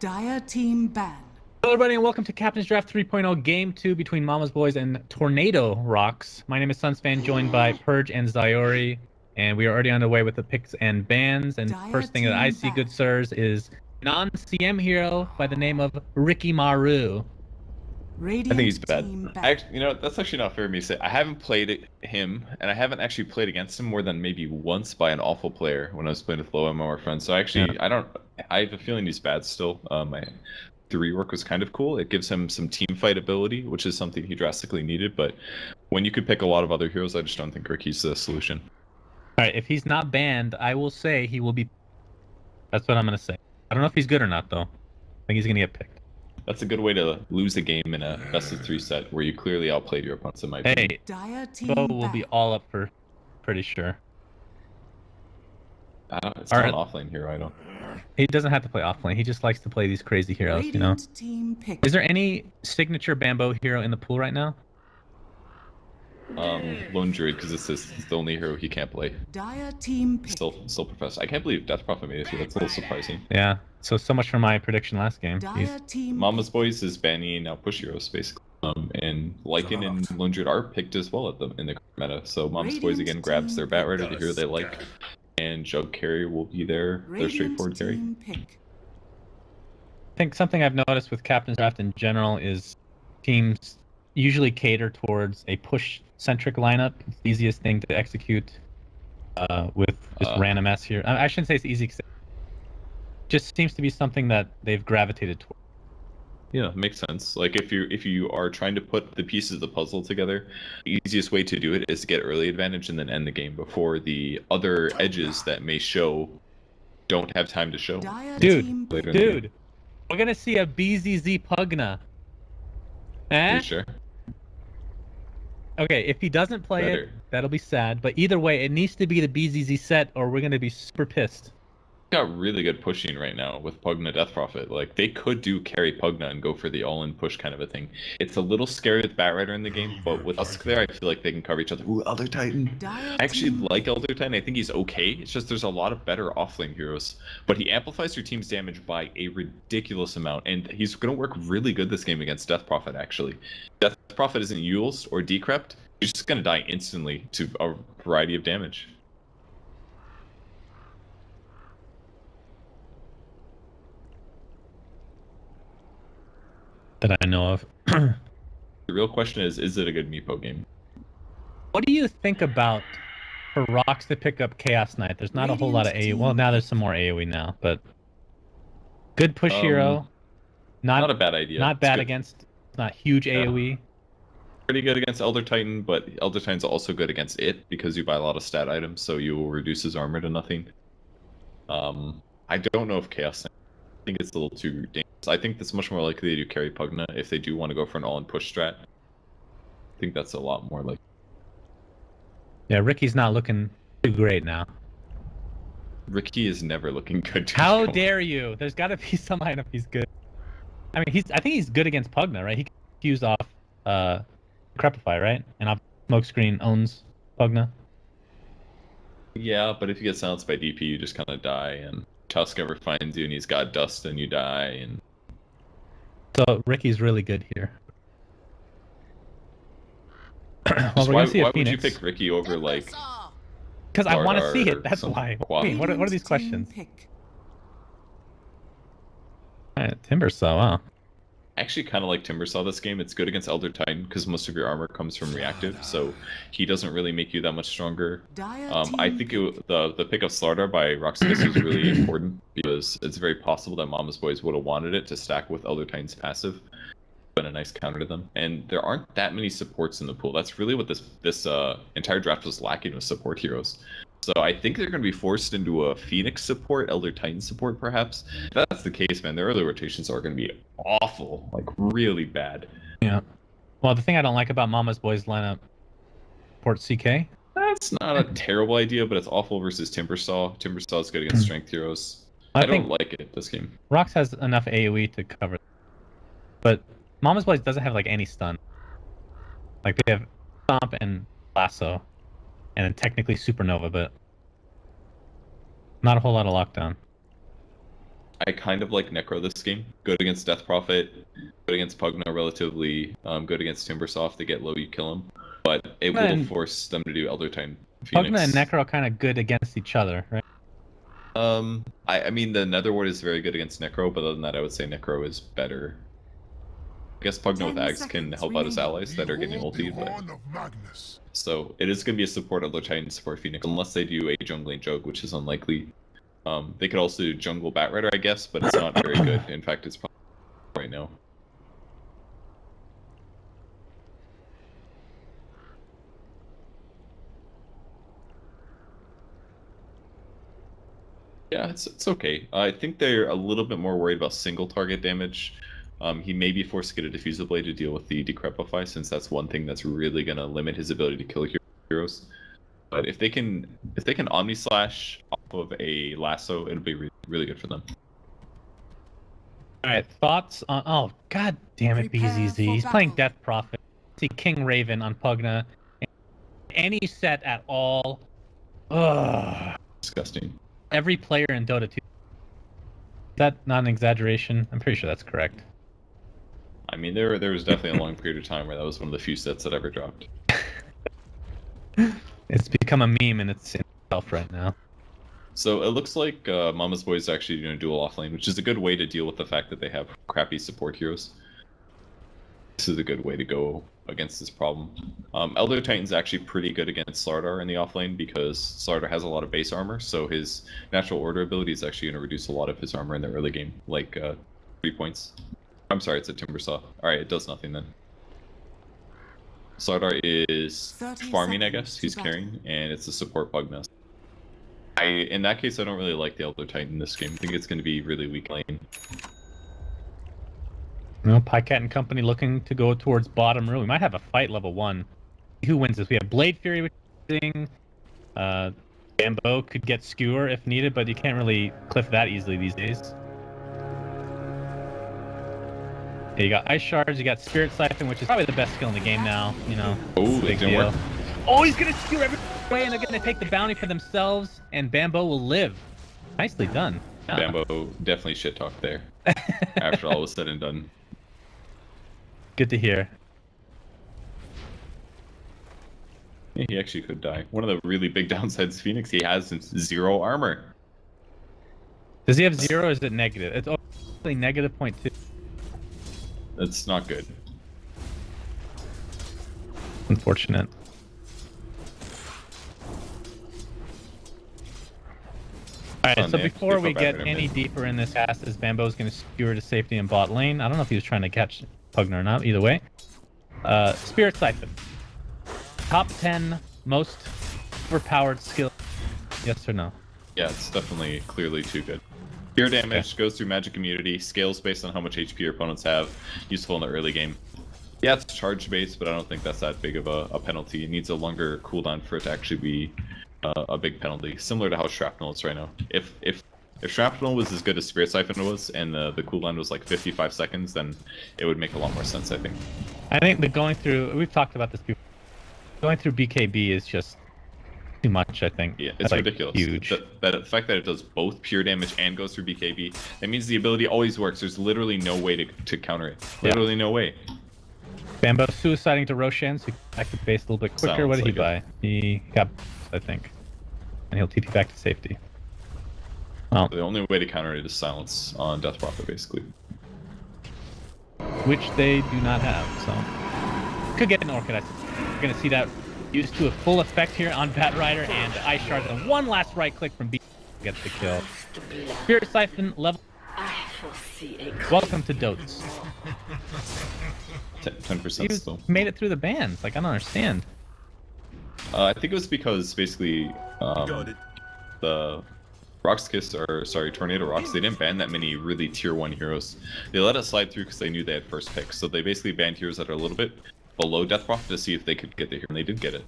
Dire team ban. Hello everybody and welcome to Captain's Draft 3.0 Game 2 between Mama's Boys and Tornado.RoX. My name is Sunsfan, joined by Purge and Zyori, and we are already on the way with the picks and bans. And first thing that I see, good sirs, is non-CM hero by the name of Ricky Maru. I think he's bad. That's actually not fair of me to say. I haven't played him, and I haven't actually played against him more than maybe once by an awful player when I was playing with low MMR friends. So actually, I have a feeling he's bad still. My 3 rework was kind of cool. It gives him some team fight ability, which is something he drastically needed. But when you could pick a lot of other heroes, I just don't think Ricky's the solution. All right, if he's not banned, I will say he will be. That's what I'm going to say. I don't know if he's good or not, though. I think he's going to get picked. That's a good way to lose a game in a best-of-3 set where you clearly outplayed your opponents, in my opinion. Hey, Bo will be all up for pretty sure. It's not an offlane hero, I don't. He doesn't have to play offlane. He just likes to play these crazy heroes, you know? Is there any signature Bamboo hero in the pool right now? Lone Druid, because it's the only hero he can't play. Still Professor. I can't believe Death Prophet made it here. That's a little surprising. Yeah. So much for my prediction last game. Mama's Boys is banning now push heroes basically. And Lycan and Lone Druid are picked as well in the meta. So Mama's Boys again grabs their Bat Rider, the hero they like, and Jug Carry will be their straightforward carry. I think something I've noticed with Captain's Draft in general is teams usually cater towards a push-centric lineup. It's the easiest thing to execute with just random S here. I shouldn't say it's easy, because it just seems to be something that they've gravitated toward. Yeah, makes sense. Like if you are trying to put the pieces of the puzzle together, the easiest way to do it is to get early advantage and then end the game before the other edges that may show don't have time to show. Dude, we're gonna see a BZZ Pugna. Eh? Sure. Okay, if he doesn't play it, that'll be sad. But either way, it needs to be the BZZ set, or we're gonna be super pissed. Got really good pushing right now with Pugna Death Prophet. Like they could do carry Pugna and go for the all-in push kind of a thing. It's a little scary with Bat Rider in the game, but with Husk there, I feel like they can cover each other. Ooh, Elder Titan. I actually like Elder Titan. I think he's okay. It's just there's a lot of better offlane heroes, but he amplifies your team's damage by a ridiculous amount, and he's gonna work really good this game against Death Prophet. Actually, Death Prophet isn't Yules or Decrept. He's just gonna die instantly to a variety of damage. That I know of. The real question is it a good Meepo game? What do you think about for RoX to pick up Chaos Knight? There's not a whole lot of AoE. Well, now there's some more AoE now, but good push hero. Not a bad idea. Not bad against. Not huge AoE. Pretty good against Elder Titan, but Elder Titan's also good against it because you buy a lot of stat items, so you will reduce his armor to nothing. I don't know if Chaos Knight. I think it's a little too dangerous. I think that's much more likely to carry Pugna if they do want to go for an all-in push strat. I think that's a lot more like. Yeah, Ricky's not looking too great now. Ricky is never looking good. How dare you? There's got to be some lineup he's good. I mean, I think he's good against Pugna, right? He can fuse off Qualifier, right? And off Smokescreen owns Pugna. Yeah, but if you get silenced by DP, you just kind of die, and Tusk ever finds you and he's got dust and you die. And so Ricky's really good here. Well, we're why gonna see a would Phoenix. you pick Ricky over like? Because I want to see it. That's why. Wait, what are these questions? Timbersaw, wow. I actually kind of like Timbersaw this game. It's good against Elder Titan because most of your armor comes from reactive, so he doesn't really make you that much stronger. I think the pick of Slardar by Roxas is really important because it's very possible that Mama's Boys would have wanted it to stack with Elder Titan's passive. Been a nice counter to them, and there aren't that many supports in the pool. That's really what this entire draft was lacking, with support heroes. So I think they're going to be forced into a Phoenix support, Elder Titan support, perhaps. If that's the case, man, their early rotations are going to be awful, like really bad. Yeah. Well, the thing I don't like about Mama's Boys lineup, Port CK. That's not a terrible idea, but it's awful versus Timbersaw. Timbersaw is good against strength heroes. I don't like it this game. RoX has enough AoE to cover, but Mama's Boys doesn't have like any stun. Like they have Stomp and Lasso, and then technically Supernova, but not a whole lot of lockdown. I kind of like Necro this game. Good against Death Prophet, good against Pugna relatively, good against Timbersoft. They get low, you kill them. But it will force them to do Elder Titan Phoenix. Pugna and Necro are kind of good against each other, right? I mean, the Netherward is very good against Necro, but other than that, I would say Necro is better. I guess Pugna with Ags can help out his allies that are getting ultied, but... So, it is going to be a support Elder Titan, support Phoenix, unless they do a jungling Jug, which is unlikely. They could also do jungle Batrider, I guess, but it's not very good. In fact, it's probably right now. Yeah, it's okay. I think they're a little bit more worried about single target damage. He may be forced to get a diffuser blade to deal with the Decrepify, since that's one thing that's really going to limit his ability to kill heroes. But if they can Omni Slash off of a lasso, it'll be really good for them. All right, thoughts on? Oh, god damn it, BZZ. He's playing Death Prophet. See King Raven on Pugna. Any set at all. Ugh. Disgusting. Every player in Dota 2. Is that not an exaggeration? I'm pretty sure that's correct. I mean, there was definitely a long period of time where that was one of the few sets that ever dropped. It's become a meme in itself right now. So it looks like Mama's Boy is actually doing a dual offlane, which is a good way to deal with the fact that they have crappy support heroes. This is a good way to go against this problem. Elder Titan's actually pretty good against Slardar in the offlane because Slardar has a lot of base armor, so his natural order ability is actually going to reduce a lot of his armor in the early game, like 3 points. I'm sorry, it's a Timbersaw. Alright, it does nothing then. Slardar is farming, I guess. He's carrying, and it's a support Pugna. In that case, I don't really like the Elder Titan in this game. I think it's going to be really weak lane. Well, Pycat and company looking to go towards bottom room. We might have a fight level 1. Who wins this? We have Blade Fury, which is thing. Bambo could get Skewer if needed, but you can't really cliff that easily these days. Yeah, you got Ice Shards, you got Spirit Siphon, which is probably the best skill in the game now. You know, oh, big didn't deal. work. Oh, he's gonna skewer every way, and they're gonna take the bounty for themselves, and Bambo will live. Nicely done. Yeah. Bambo definitely shit talked there. After all was said and done. Good to hear. Yeah, he actually could die. One of the really big downsides Phoenix, he has 0 armor. Does he have 0 or is it negative? It's only negative 0.2. That's not good. Unfortunate. Alright, so before we get any deeper in this cast, as Bambo's going to skewer to safety in bot lane. I don't know if he was trying to catch Pugna or not, either way. Spirit Siphon. Top 10 most overpowered skill. Yes or no? Yeah, it's definitely clearly too good. Pure damage, goes through magic immunity, scales based on how much HP your opponents have, useful in the early game. Yeah, it's charge based, but I don't think that's that big of a penalty. It needs a longer cooldown for it to actually be a big penalty, similar to how Shrapnel is right now. If Shrapnel was as good as Spirit Siphon was, and the cooldown was like 55 seconds, then it would make a lot more sense, I think. I think that going through, we've talked about this before, going through BKB is just too much, I think. Yeah, it's ridiculous. Huge. The fact that it does both pure damage and goes through BKB, that means the ability always works. There's literally no way to counter it. Literally no way. Bambo suiciding to Roshan, so he can back to base a little bit quicker. What did he buy? He got, I think. And he'll TP back to safety. Well, the only way to counter it is silence on Death Prophet, basically. Which they do not have, so. Could get an Orchid. We're going to see that used to a full effect here on Batrider, and Ice Shards, and one last right click from B gets the kill. Spirit Siphon level. Welcome to Dotes. 10% still. Made it through the bans. Like, I don't understand. I think it was because basically the Tornado.RoX, they didn't ban that many really tier 1 heroes. They let it slide through because they knew they had first pick. So they basically banned heroes that are a little bit below Death Prophet to see if they could get the hero, and they did get it.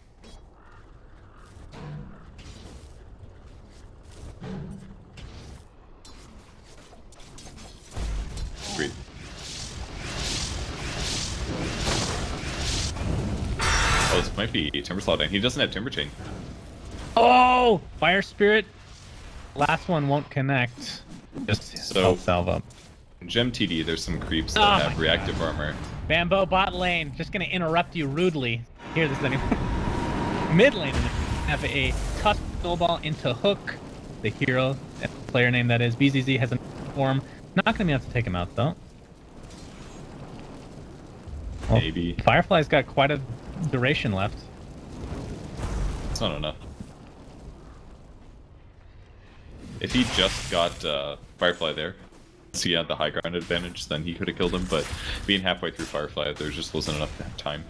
Agreed. Oh, this might be Timber Slot, and he doesn't have Timber Chain. Oh! Fire Spirit. Last one won't connect. Just So salve up. Gem TD, there's some creeps that have reactive armor. Bambo bot lane, just gonna interrupt you rudely. Hear this anymore. Mid lane have a tough snowball into Hook, the hero, player name that is. BZZ has a form. Not gonna be able to take him out though. Well, Maybe. Firefly's got quite a duration left. It's not enough. If he just got Firefly there, so he had the high ground advantage, then he could have killed him, but being halfway through Firefly, there just wasn't enough time.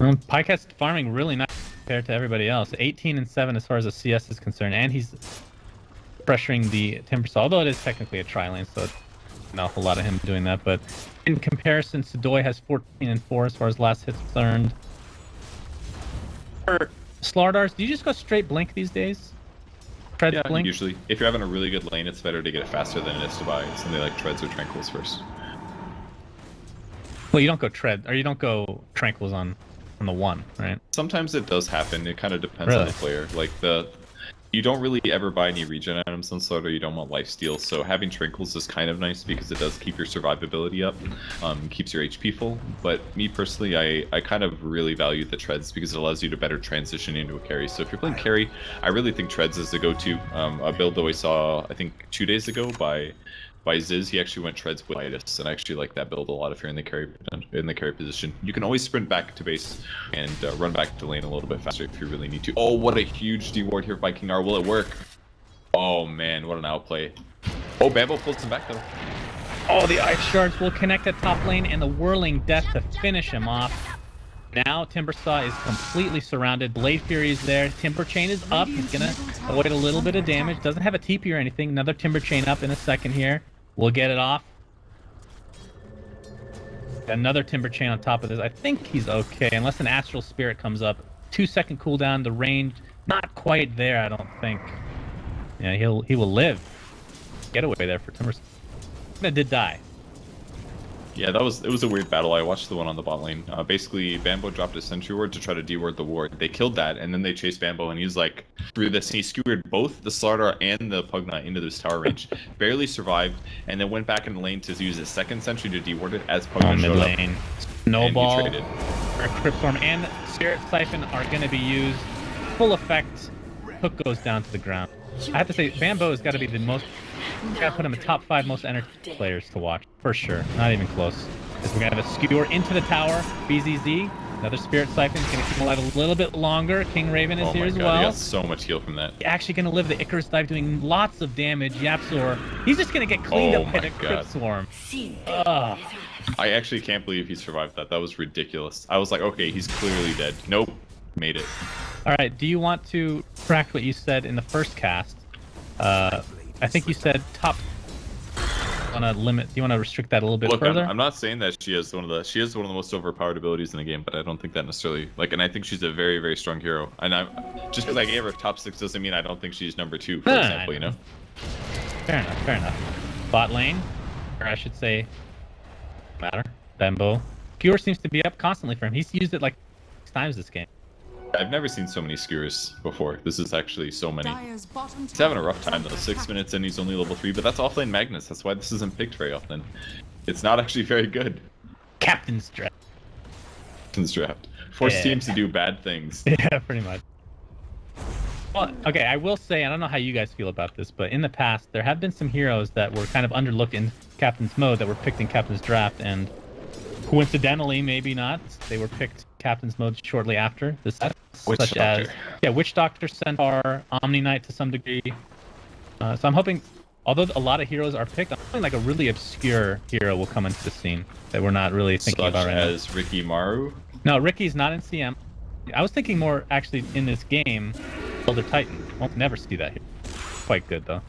Pycat's farming really nice compared to everybody else. 18 and 7 as far as the CS is concerned, and he's pressuring the Timbersaw, although it is technically a tri-lane, so not a whole lot of him doing that, but in comparison, Sudoi has 14 and 4 as far as last hits concerned. For Slardars, do you just go straight blink these days? Treads Yeah, blink? usually. If you're having a really good lane, it's better to get it faster than it is to buy something like Treads or Tranquils first. Well, you don't go tread, or you don't go tranquils on the 1, right? Sometimes it does happen. It kind of depends on the player. Like you don't really ever buy any regen items on Slaughter. You don't want lifesteal, so having Tranquils is kind of nice because it does keep your survivability up, keeps your HP full. But me personally, I kind of really value the Treads because it allows you to better transition into a carry. So if you're playing carry, I really think Treads is the go-to. A build that we saw, I think 2 days ago by Ziz, he actually went Treads with Midas, and I actually like that build a lot if you're in the carry position. You can always sprint back to base and run back to lane a little bit faster if you really need to. Oh, what a huge D-ward here by King R. Will it work? Oh man, what an outplay. Oh, Bambo pulls him back though. Oh, the Ice Shards will connect at top lane, and the Whirling Death to finish him off. Now Timbersaw is completely surrounded. Blade Fury is there. Timber Chain is up. He's gonna avoid a little bit of damage. Doesn't have a TP or anything. Another Timber Chain up in a second here. We'll get it off. Another Timber Chain on top of this. I think he's okay, unless an Astral Spirit comes up. 2-second cooldown. The range not quite there, I don't think. Yeah, he will live. Getaway there for Timbersaw. That did die. Yeah, it was a weird battle. I watched the one on the bot lane. Basically, Bambo dropped a sentry ward to try to deward the ward. They killed that, and then they chased Bambo, and he's like, through this, and he skewered both the Slardar and the Pugna into this tower range. Barely survived, and then went back in the lane to use his second sentry to deward it as Pugna showed up. Lane. Snowball, Cryptstorm, and Spirit Siphon are going to be used. Full effect. Hook goes down to the ground. I have to say, Bambo has got to be the most... Gotta put him in top 5 most entertaining players to watch, for sure. Not even close. Because we're gonna have a skewer into the tower. BZZ, another Spirit Siphon, is gonna keep him alive a little bit longer. King Raven is here as well. He got so much heal from that. Actually gonna live the Icarus dive, doing lots of damage. Yapzor, he's just gonna get cleaned up by the Crypt Swarm. Ugh. I actually can't believe he survived that. That was ridiculous. I was like, okay, he's clearly dead. Nope, made it. All right, do you want to track what you said in the first cast? I think you said top. Want to limit? Do you want to restrict that a little bit further? I'm not saying that she is one of the most overpowered abilities in the game, but I don't think that necessarily and I think she's a very, very strong hero. And just because I gave her top 6 doesn't mean I don't think she's number 2, for example. You know. Fair enough. Fair enough. Bot lane, or I should say, matter. Bambo. Cure seems to be up constantly for him. He's used it like 6 times this game. I've never seen so many skewers before. This is actually so many. He's having a rough time though. 6 minutes and he's only level 3, but that's offlane Magnus. That's why this isn't picked very often. It's not actually very good. Captain's draft. Captain's draft. Force teams to do bad things. Yeah, pretty much. Well, okay, I will say, I don't know how you guys feel about this, but in the past, there have been some heroes that were kind of underlooked in Captain's mode that were picked in Captain's draft, and coincidentally, maybe not, they were picked Captain's mode shortly after the set, such as Witch Doctor, Centaur, Omni Knight to some degree. So I'm hoping, although a lot of heroes are picked, I'm hoping like a really obscure hero will come into the scene that we're not really thinking about right now. Such as Ricky Maru? No, Ricky's not in CM. I was thinking more actually in this game, Elder Titan. Won't never see that here. Quite good though.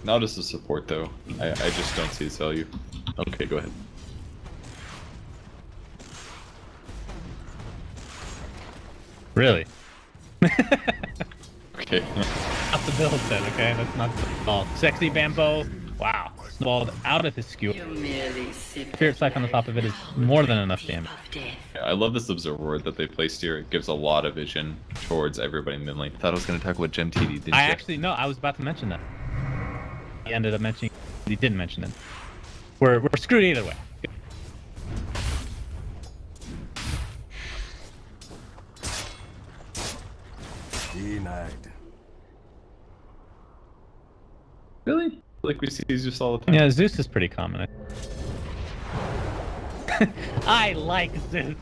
Not as a support though. I just don't see its value. Okay, go ahead. Really? Okay. Not the build set, okay? That's not the all. Sexy Bambo. Wow. snowballed out of his skewer. Spirit Siphon on the top of it is more than enough damage. Yeah, I love this Observer Ward that they placed here. It gives a lot of vision towards everybody in mid lane. Thought I was going to talk about Gem TD, didn't you? Actually, no, I was about to mention that. He ended up mentioning, he didn't mention it. We're screwed either way. Denied. Really? Like we see Zeus all the time. Yeah, Zeus is pretty common. I like Zeus.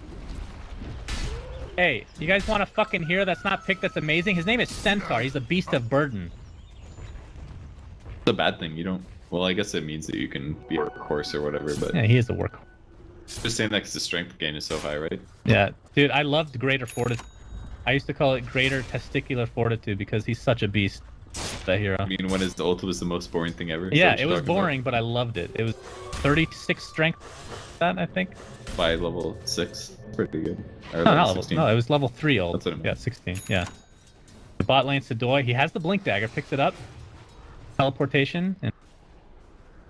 Hey, you guys want a fucking hero that's not picked that's amazing? His name is Centaur. He's a beast of burden. It's a bad thing. You don't... Well, I guess it means that you can be a workhorse or whatever, but... Yeah, he is a workhorse. Just saying that because the strength gain is so high, right? Yeah, dude, I loved Greater Fortitude. I used to call it Greater Testicular Fortitude because he's such a beast, that hero. I mean, when his ult was the most boring thing ever. Yeah, it was boring, but I loved it. It was 36 strength, that I think. By level 6. Pretty good. Or No, level not level, 16. no, it was level 3 ult. That's what I meant. Yeah, 16, yeah. The bot lane Sedoy, he has the Blink Dagger, picks it up. Teleportation, and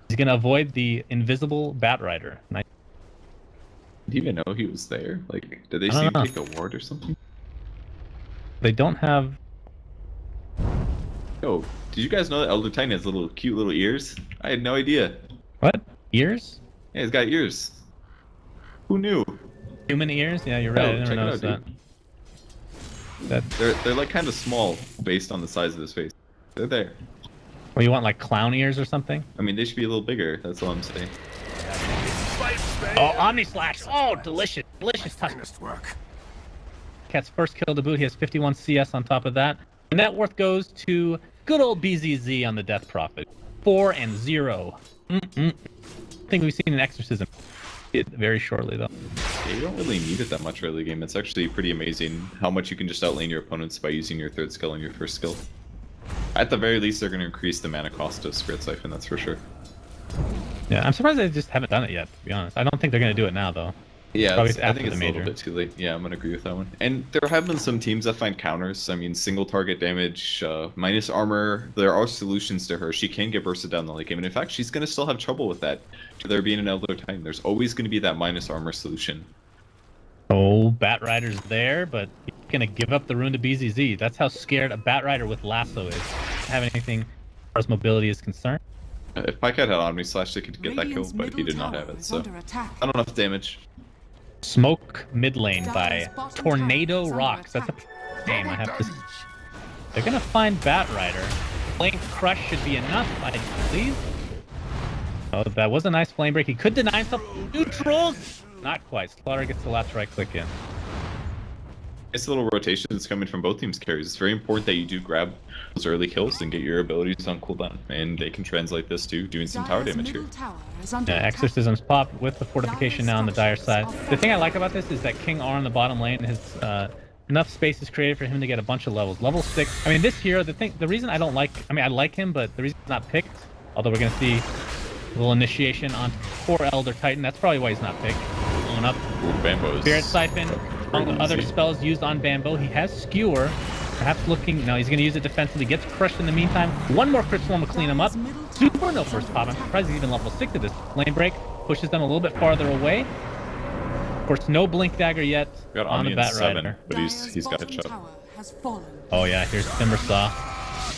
he's gonna avoid the invisible Bat Rider. Nice. Did he even know he was there? Like, did they see him take a ward or something? They don't have... Yo, did you guys know that Elder Titan has little cute little ears? I had no idea. What? Ears? Yeah, he's got ears. Who knew? Human ears? Yeah, you're right. Oh, I never check it noticed out, that. They're like kind of small based on the size of his face. They're there. Well, you want like clown ears or something? I mean, they should be a little bigger. That's all I'm saying. Oh, Omni Slash! Oh, delicious, delicious touch. Work. Cat's first kill to boot. He has 51 CS on top of that. The net worth goes to good old BZZ on the Death Prophet. 4 and 0. I think we've seen an exorcism very shortly though. Yeah, you don't really need it that much early game. It's actually pretty amazing how much you can just outlane your opponents by using your third skill and your first skill. At the very least, they're going to increase the mana cost of Spirit Siphon, that's for sure. Yeah, I'm surprised they just haven't done it yet, to be honest. I don't think they're going to do it now though. Yeah, Probably I after think it's the a little major. bit too late. Yeah, I'm going to agree with that one. And there have been some teams that find counters. I mean, single target damage, minus armor. There are solutions to her. She can get bursted down the late game. And in fact, she's going to still have trouble with that. There being an Elder Titan, there's always going to be that minus armor solution. Oh, Bat Rider's there, but he's going to give up the rune to BZZ. That's how scared a Bat Rider with Lasso is. Have anything as far as mobility is concerned? If Pycat had Omni Slash, they could get that kill, but he did not have it, so... Not enough damage. Smoke mid lane by Tornado.RoX. That's a name I have to... They're gonna find Bat Rider. Flame Crush should be enough, I believe. Oh, that was a nice flame break. He could deny himself neutrals! Not quite. Slaughter gets the last right click in. It's a little rotation that's coming from both teams' carries. It's very important that you do grab those early kills and get your abilities on cooldown. And they can translate this to doing some tower damage here. Yeah, exorcisms pop with the fortification now on the dire side. The thing I like about this is that King R on the bottom lane has enough space is created for him to get a bunch of levels. Level 6. I mean, this hero, the reason I don't like, I mean, I like him, but the reason he's not picked, although we're gonna see a little initiation on poor Elder Titan. That's probably why he's not picked. Going up. Ooh, Bambo's Spirit Siphon. Among the other spells used on Bambo, he has Skewer. Perhaps looking, no, he's going to use it defensively. Gets crushed in the meantime. One more Crypt Swarm will clean him up. Super no first pop. I'm surprised he's even level 6 at this. Lane break pushes them a little bit farther away. Of course, no Blink Dagger yet on the Bat Rider. But he's got a chub. Oh yeah, here's Timbersaw.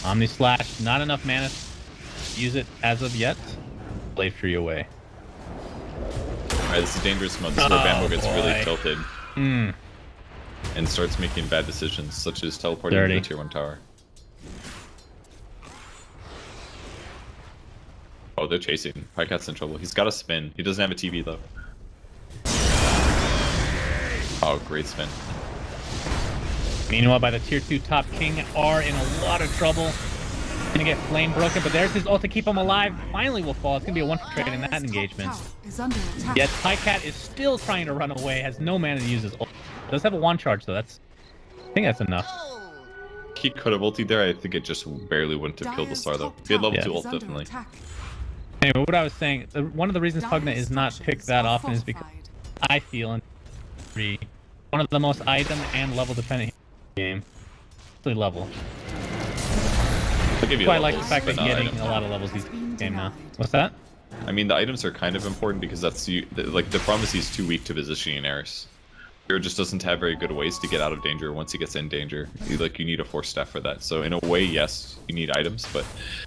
Omni Slash, not enough mana to use it as of yet. Blade Fury away. Alright, this is dangerous mode. This is where Bambo gets really tilted. And starts making bad decisions, such as teleporting to the tier 1 tower. Oh, they're chasing. Pycat's in trouble. He's got a spin. He doesn't have a TV, though. Oh, great spin. Meanwhile, by the tier 2 top, King R in a lot of trouble. Gonna get flame broken, but there's his ult to keep him alive. Finally will fall. It's gonna be a 1 for trade in that engagement. Yet Pycat is still trying to run away, has no mana to use his ult. Does have a 1 charge though, I think that's enough. He could have ulted there, I think it just barely wouldn't have killed the star though. He had level 2 ult, definitely. Anyway, what I was saying, one of the reasons Pugna is not picked that often is because I feel in one of the most item and level dependent game. Really level. I'll give you Quite levels, like the fact that but he's not getting items. a lot of levels these game now. What's that? I mean, the items are kind of important because that's like the problem is he's too weak to positioning errors. Hero just doesn't have very good ways to get out of danger once he gets in danger. You need a force staff for that. So in a way, yes, you need items, but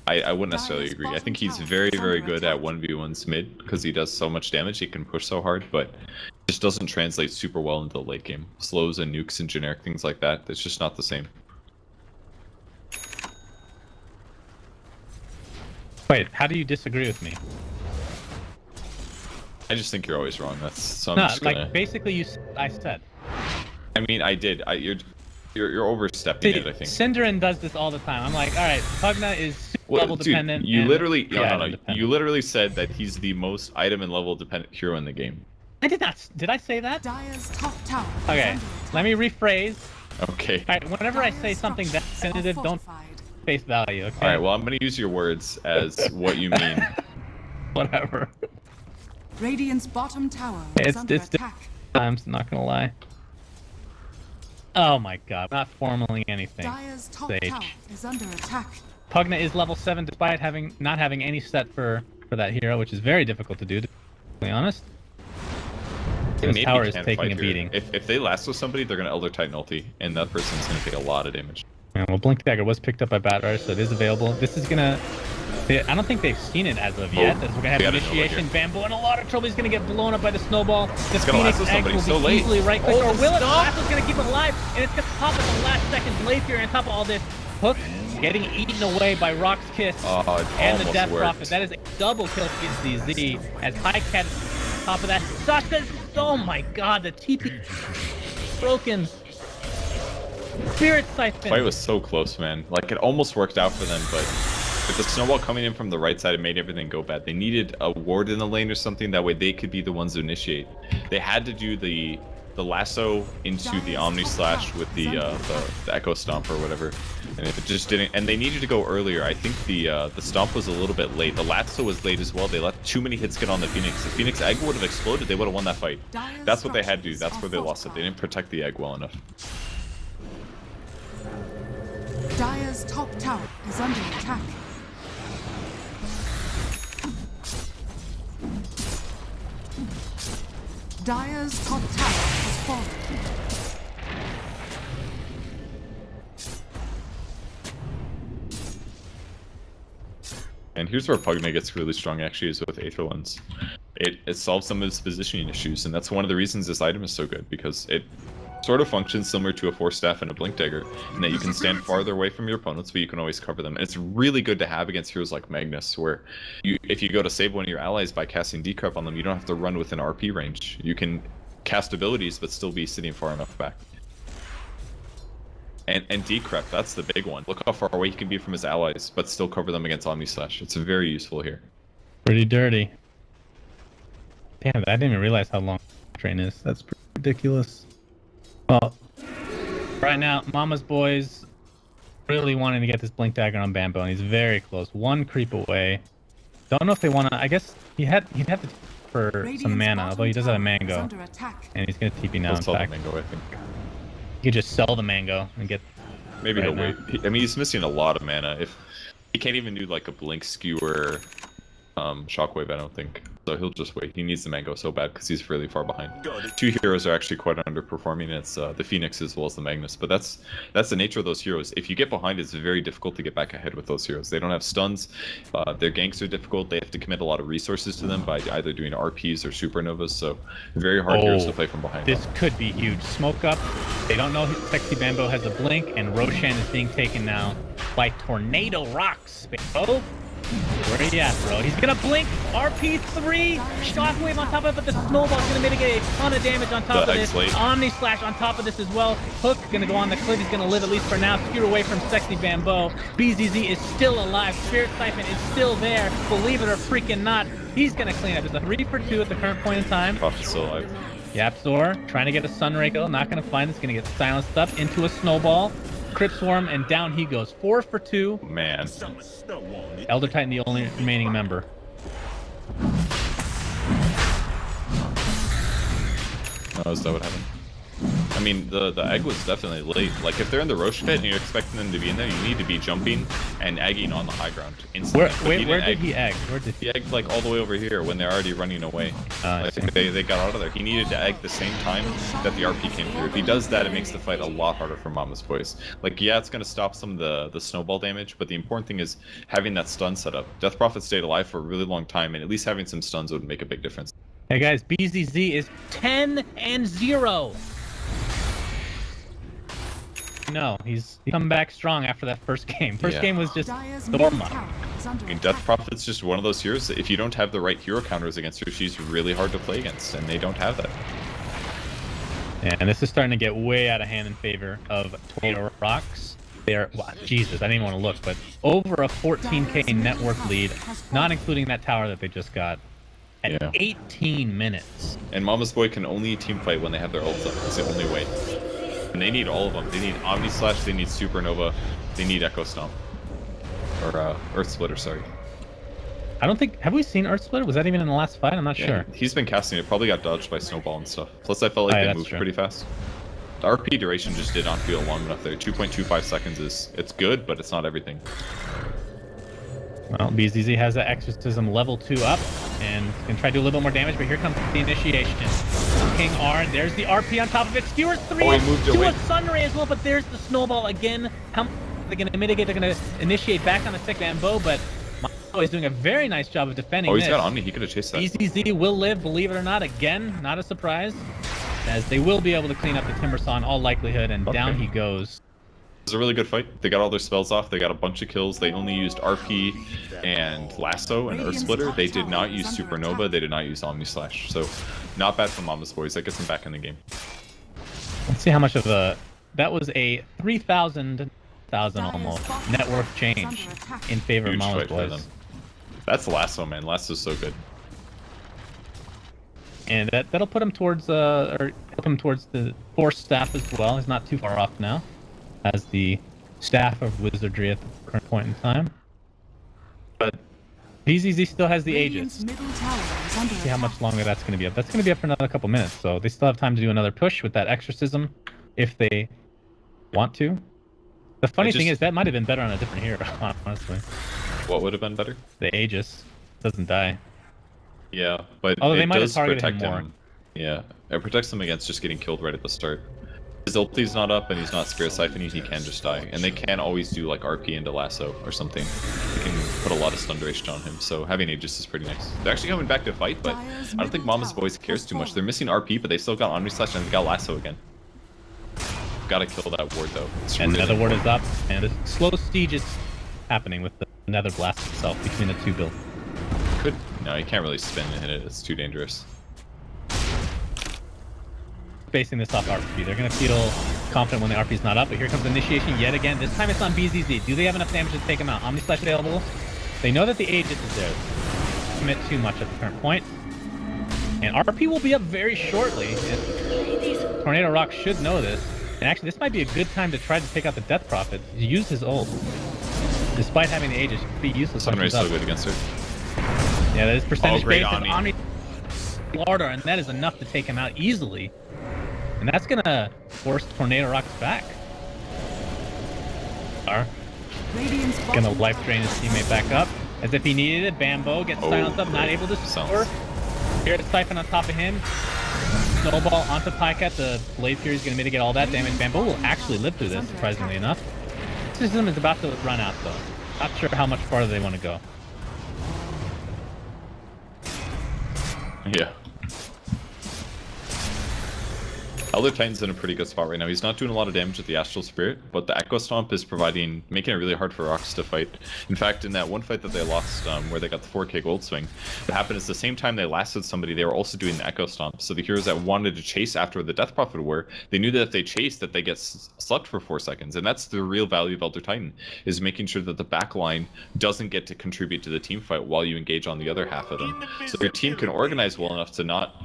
I wouldn't necessarily agree. I think he's very, very good at 1v1s mid because he does so much damage. He can push so hard, but it just doesn't translate super well into the late game. Slows and nukes and generic things like that. It's just not the same. Wait, how do you disagree with me? I just think you're always wrong. So I'm No, just like gonna... basically I said. I mean, I did. You're overstepping it, I think. Synderin does this all the time. I'm like, all right, Pugna is super level dependent. You literally, no. You literally said that he's the most item and level dependent hero in the game. I did not. Did I say that? Dire's top tower. Okay, let me rephrase. Okay. All right, whenever I say something that's definitive, don't face value. Okay. All right. Well, I'm gonna use your words as what you mean. Whatever. Radiant's bottom tower is under attack. I'm not gonna lie. Oh my god, not formally anything. Dire's top tower is under attack. Pugna is level 7 despite not having any set for that hero, which is very difficult to do, to be honest. This tower is taking a beating. If they last with somebody, they're gonna Elder Titan ulti, and that person's gonna take a lot of damage. Yeah, well, Blink Dagger was picked up by Batrider, so it is available. This is gonna... I don't think they've seen it as of yet. We're gonna have initiation. Bamboo in a lot of trouble. He's gonna get blown up by the snowball. The Phoenix Egg will be easily right-clicked, or will it? Lasso's gonna keep it alive, and it's gonna pop at the last second. Blade Fury on top of all this. Hook getting eaten away by RoX Kiss and the Death Prophet. That is a double kill for ZZ. As High Cat on top of that. Sasha's... Oh my god, the TP broken. Spirit Siphon. Fight was so close, man. Like, it almost worked out for them, but with the snowball coming in from the right side, it made everything go bad. They needed a ward in the lane or something, that way they could be the ones to initiate. They had to do the lasso into the Omni Slash with the Echo Stomp or whatever, and if it just didn't, and they needed to go earlier. I think the Stomp was a little bit late. The lasso was late as well. They let too many hits get on the Phoenix. The Phoenix Egg would have exploded. They would have won that fight. That's what they had to do. That's where they lost it. They didn't protect the Egg well enough. Dire's top tower is under attack. Dire's top tower has fallen. And here's where Pugna gets really strong, actually, is with Aether Lens. It solves some of his positioning issues, and that's one of the reasons this item is so good, because it sort of functions similar to a Force Staff and a Blink Dagger, in that you can stand farther away from your opponents, but you can always cover them. And it's really good to have against heroes like Magnus, where if you go to save one of your allies by casting Decrep on them, you don't have to run within RP range. You can cast abilities, but still be sitting far enough back. And Decrep, that's the big one. Look how far away he can be from his allies, but still cover them against Omni Slash. It's very useful here. Pretty dirty. Damn, I didn't even realize how long the train is. That's pretty ridiculous. Well, right now, Mama's Boys really wanting to get this Blink Dagger on Bamboo, and he's very close. One creep away. Don't know if they want to... I guess he'd have to for some mana, although he does have a mango. And he's going to TP now, in fact. Mango, I think. You could just sell the mango and get... Maybe he'll wait. I mean, he's missing a lot of mana. If he can't even do like a Blink Skewer Shockwave, I don't think. So he'll just wait. He needs the mango so bad because he's really far behind. Two heroes are actually quite underperforming. It's the Phoenix as well as the Magnus. But that's the nature of those heroes. If you get behind, it's very difficult to get back ahead with those heroes. They don't have stuns. Their ganks are difficult. They have to commit a lot of resources to them by either doing RPs or supernovas. So very hard heroes to play from behind. This could be huge. Smoke up. They don't know Sexy Bamboo has a blink, and Roshan is being taken now by Tornado.RoX. Oh. Where are you at, bro? He's gonna blink. RP3. Shockwave on top of it, but the snowball's gonna mitigate a ton of damage on top of this. Omni Slash on top of this as well. Hook gonna go on the cliff. He's gonna live at least for now. Skewer away from Sexy Bamboo. BZZ is still alive. Spirit Siphon is still there. Believe it or freaking not, he's gonna clean up. It's a 3 for 2 at the current point in time. Prophet's still alive. Yapzor trying to get a Sunraker. Not gonna find it. It's gonna get silenced up into a snowball. Crit Swarm, and down he goes. 4 for 2. Man. Elder Titan, the only remaining member. Oh, is that what happened? I mean, the egg was definitely late. Like, if they're in the Roche pit and you're expecting them to be in there, you need to be jumping and egging on the high ground instantly. Where did he egg? He egged, like, all the way over here when they're already running away. I think they got out of there. He needed to egg the same time that the RP came through. If he does that, it makes the fight a lot harder for Mama's Boys. Like, yeah, it's going to stop some of the snowball damage, but the important thing is having that stun set up. Death Prophet stayed alive for a really long time, and at least having some stuns would make a big difference. Hey guys, BZZ is 10-0. No, he's come back strong after that first game. First game was just Storma. I mean, Death Prophet's just one of those heroes that if you don't have the right hero counters against her, she's really hard to play against, and they don't have that. Yeah, and this is starting to get way out of hand in favor of Tornado.RoX. They're, wow, Jesus, I didn't even want to look, but over a 14k network lead, not including that tower that they just got, at 18 minutes. And Mama's Boy can only team fight when they have their ults up. It's the only way. And they need all of them. They need Omni Slash, they need Supernova, they need Echo Stomp. Or Earth Splitter, sorry. I don't think, have we seen Earth Splitter? Was that even in the last fight? I'm not sure. He's been casting it, probably got dodged by Snowball and stuff. Plus I felt like they moved pretty fast. The RP duration just did not feel long enough there. 2.25 seconds it's good, but it's not everything. Well, BZZ has that Exorcism level 2 up, and can try to do a little bit more damage, but here comes the initiation. King R, there's the RP on top of it. Skewers 3 to a Sunray as well, but there's the Snowball again. How much are they going to mitigate? They're going to initiate back on the sick Bambo, but Mama's doing a very nice job of defending this. He's got Omni, he could have chased that. BZZ will live, believe it or not. Again, not a surprise, as they will be able to clean up the Timber Saw in all likelihood, and down he goes. It was a really good fight. They got all their spells off. They got a bunch of kills. They only used RP and Lasso and Earth Splitter. They did not use Supernova. They did not use Omni Slash. So, not bad for Mama's Boys. That gets them back in the game. Let's see how much of a... That was a 3,000 almost network change in favor of Mama's Boys. That's Lasso, man. Lasso's so good. And that'll put him towards the Force Staff as well. He's not too far off now, as the Staff of Wizardry at the current point in time. But BZZ still has the Aegis. Let's see how much longer that's going to be up. That's going to be up for another couple minutes, so they still have time to do another push with that Exorcism if they want to. The funny thing is, that might have been better on a different hero, honestly. What would have been better? The Aegis doesn't die. Yeah, but although they it might does have targeted protect him more. him. Yeah, it protects him against just getting killed right at the start. His ulti's not up and he's not Spirit Siphoning, he can just die. And they can always do like RP into Lasso or something. They can put a lot of stun duration on him, so having Aegis is pretty nice. They're actually coming back to fight, but I don't think Mama's Boys cares too much. They're missing RP, but they still got Omni Slash and they got Lasso again. Gotta kill that ward though. It's and really Nether Ward is up, and the slow siege is happening with the Nether Blast itself between the two builds. No, you can't really spin and hit it. It's too dangerous. Basing this off RP, they're going to feel confident when the RP is not up, but here comes the initiation yet again. This time it's on BZZ. Do they have enough damage to take him out? Omni Slash available. They know that the Aegis is there. Commit too much at the current point. And RP will be up very shortly. Tornado.RoX should know this. And actually, this might be a good time to try to take out the Death Prophet. Use his ult. Despite having the Aegis, be useless. Sunray's so good against her. Yeah, that is percentage based on Omni Florida, and that is enough to take him out easily. And that's gonna force Tornado.RoX back. Gonna life drain his teammate back up. As if he needed it. Bambo gets silenced up, not able to score. Here it's Siphon on top of him. Snowball onto Pycat. The Blade Fury is gonna mitigate all that damage. Bambo will actually live through this, surprisingly enough. System is about to run out though. Not sure how much farther they want to go. Yeah. Elder Titan's in a pretty good spot right now. He's not doing a lot of damage with the Astral Spirit, but the Echo Stomp is making it really hard for RoX to fight. In fact, in that one fight that they lost, where they got the 4k gold swing, what happened is the same time they lasted somebody, they were also doing the Echo Stomp. So the heroes that wanted to chase after the Death Prophet were, they knew that if they chased, that they get slept for 4 seconds. And that's the real value of Elder Titan, is making sure that the back line doesn't get to contribute to the team fight while you engage on the other half of them. So your team can organize well enough to not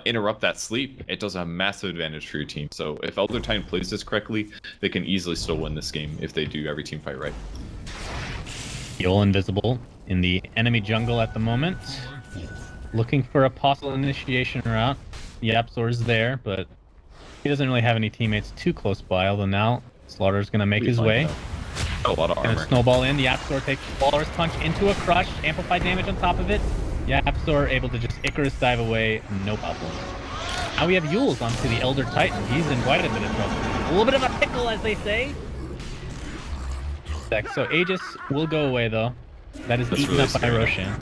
interrupt that sleep. It does a massive advantage for your team. So if Elder Titan plays this correctly, they can easily still win this game if they do every team fight right. Yol invisible in the enemy jungle at the moment. Looking for a possible initiation route. The Absol is there, but He doesn't really have any teammates too close by, although now Slaughter's going to make his way. A lot of armor. And a snowball in. The Yapsor takes Walrus Punch into a crush. Amplified damage on top of it. Yapsor able to just Icarus dive away. No problem. Now we have Yules onto the Elder Titan. He's in quite a bit of trouble. A little bit of a pickle, as they say. So Aegis will go away, though. That is eaten really up by Roshan.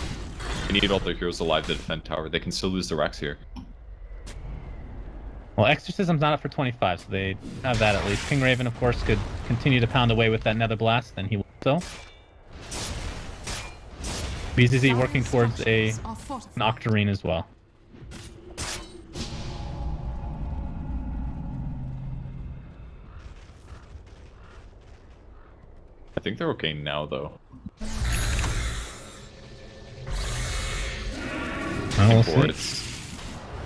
They need all their heroes alive to defend tower. They can still lose the Rex here. Well, Exorcism's not up for 25, so they have that at least. King Raven, of course, could continue to pound away with that Nether Blast, and he will so. BZZ working towards an Octarine as well. I think they're okay now, though. We'll see.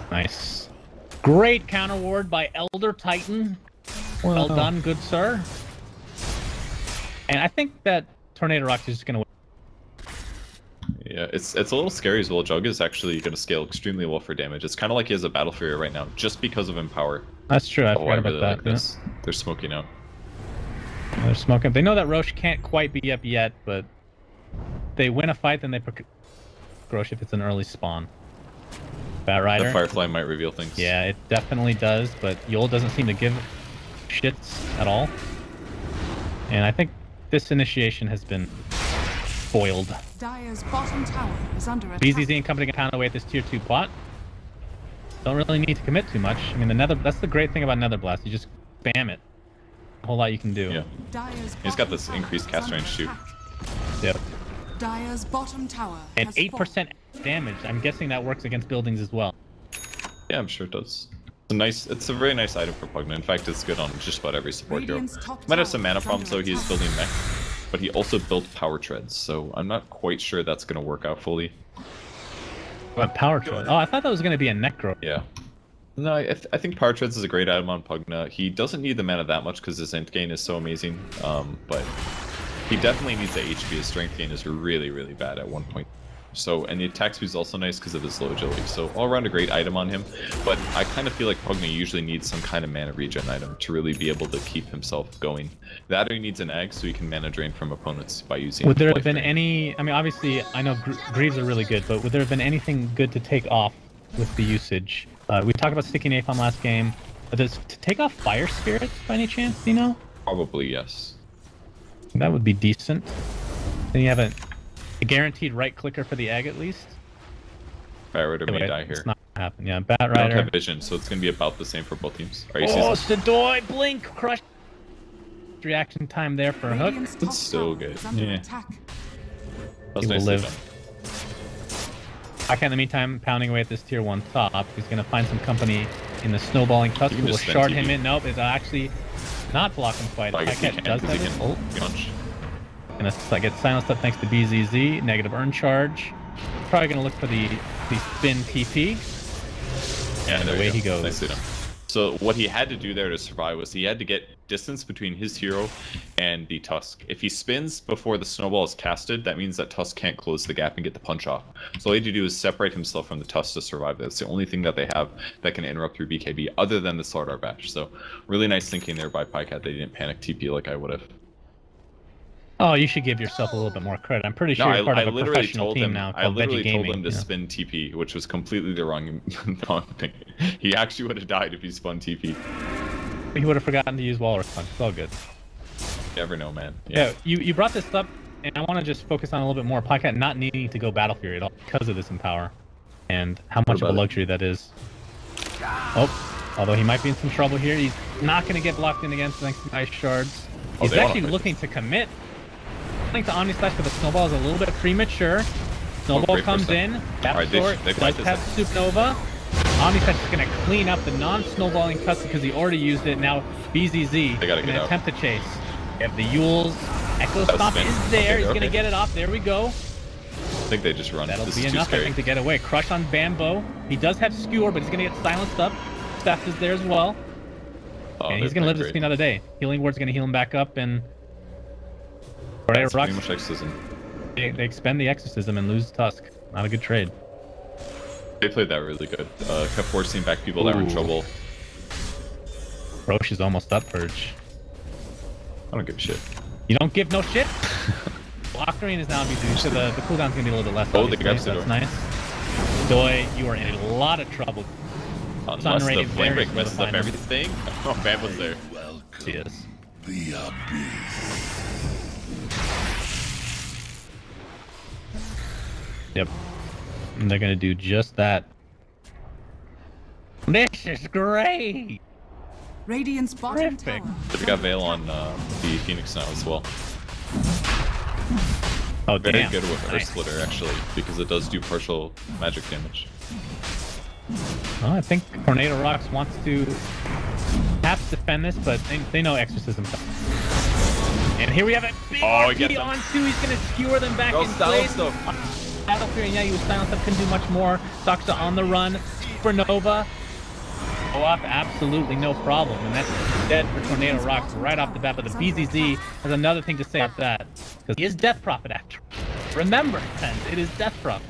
Nice. Great counter ward by Elder Titan. Well done, good sir. And I think that Tornado.RoX is just going to win. Yeah, it's a little scary as well. Jug is actually going to scale extremely well for damage. It's kind of like he has a Battle Fury right now, just because of Empower. That's true, I forgot about that. Like this. They're smoking out. Yeah, they're smoking. They know that Roche can't quite be up yet, but they win a fight, then they Roche if it's an early spawn. Bat Rider. The Firefly might reveal things. Yeah, it definitely does, but Yul doesn't seem to give shits at all. And I think this initiation has been foiled. Dire's bottom tower is under attack. BZZ and company can pound away at this tier 2 plot. Don't really need to commit too much. I mean, that's the great thing about Nether Blast. You just spam it. A whole lot you can do. Yeah. He's got this increased cast range too. Yep. Dire's bottom tower and has 8% damage. I'm guessing that works against buildings as well. Yeah, I'm sure it does. It's a very nice item for Pugna. In fact, it's good on just about every support hero. Might have some mana problems though. He's building mech, but he also built power treads, so I'm not quite sure that's going to work out fully. What power tread? Oh, I thought that was going to be a necro. Yeah. No, I think power treads is a great item on Pugna. He doesn't need the mana that much because his int gain is so amazing, but he definitely needs the HP. His strength gain is really, really bad at one point. So, and the attack speed is also nice because of his low agility. So all around a great item on him, but I kind of feel like Pugna usually needs some kind of mana regen item to really be able to keep himself going. That or he needs an egg so he can mana drain from opponents by using. Would there have been any, I mean obviously I know Greaves are really good, but would there have been anything good to take off with the usage? We talked about Sticky Napalm last game. Does to take off Fire Spirits by any chance, do you know? Probably yes. That would be decent. Then you have a guaranteed right clicker for the egg at least. Bat Rider may die here. It's not gonna happen. Yeah, Bat Rider. I don't have vision, so it's gonna be about the same for both teams. Are you seeing? Oh, Sadoy Blink Crush. Reaction time there for a hook. It's so good. Yeah. He will live. Aka in the meantime pounding away at this tier 1 top. He's gonna find some company in the snowballing tusk who will shard him in. Nope, it's actually not blocking quite. Aka does have his ult. Gonna get silenced up thanks to BZZ. Negative earn charge. Probably gonna look for the spin TP. And away he goes. Nice hit him. So what he had to do there to survive was he had to get distance between his hero and the Tusk. If he spins before the snowball is casted, that means that Tusk can't close the gap and get the punch off. So all he had to do is separate himself from the Tusk to survive. That's the only thing that they have that can interrupt your BKB other than the Slardar Bash. So really nice thinking there by Pycat. They didn't panic TP like I would have. Oh, you should give yourself a little bit more credit. I'm pretty sure you're part of a professional team now called Veggie Gaming. I literally told him to spin TP, which was completely the wrong thing. He actually would have died if he spun TP. He would have forgotten to use Walrus Punch. It's all good. You never know, man. Yeah, you brought this up, and I want to just focus on a little bit more. Pycat not needing to go Battle Fury at all because of this Empower, and how much of a luxury that is. Oh, although he might be in some trouble here. He's not going to get blocked in against thanks to Ice Shards. He's actually looking to commit. I think the Omni Slash for the Snowball is a little bit premature. Snowball comes in. That does have Supernova. Omni Slash is going to clean up the non-snowballing cuts because he already used it. Now BZZ going to attempt to chase. You have the Yules. Echo Stomp is there. He's going to get it off. There we go. I think they just run. That'll be enough, I think, to get away. Crush on Bambo. He does have Skewer, but he's going to get silenced up. Steph is there as well. And he's going to live to see another day. Healing Ward's going to heal him back up, and Tornado.RoX. They expend the Exorcism and lose Tusk. Not a good trade. They played that really good. Kept forcing back people that were in trouble. Roche is almost up, Purge. I don't give a shit. You don't give no shit? Octarine is now BZ, so the cooldown's gonna be a little bit less. Oh, they grabbed the that's door. nice. Doi, you are in a lot of trouble. Unless the flame break messes up final. everything. Oh, Bam was there. She is. The abyss. Yep. And they're gonna do just that. This is great! Radiant's bottom Terrific. tower. We got Veil on the Phoenix now as well. Oh, Very damn. good with Earth Nice. Splitter actually, because it does do partial magic damage. Well, I think Tornado.RoX wants to perhaps defend this, but they know Exorcism. And here we have a big Oh, he RP gets them. on two. He's gonna skewer them back in place. Battlefield, yeah, he was silenced up, couldn't do much more. Doxa on the run. Supernova. Go up, absolutely no problem. And that's dead for Tornado.RoX right off the bat. But the BZZ has another thing to say about that. Because he is Death Prophet after all. Remember, friends, it is Death Prophet.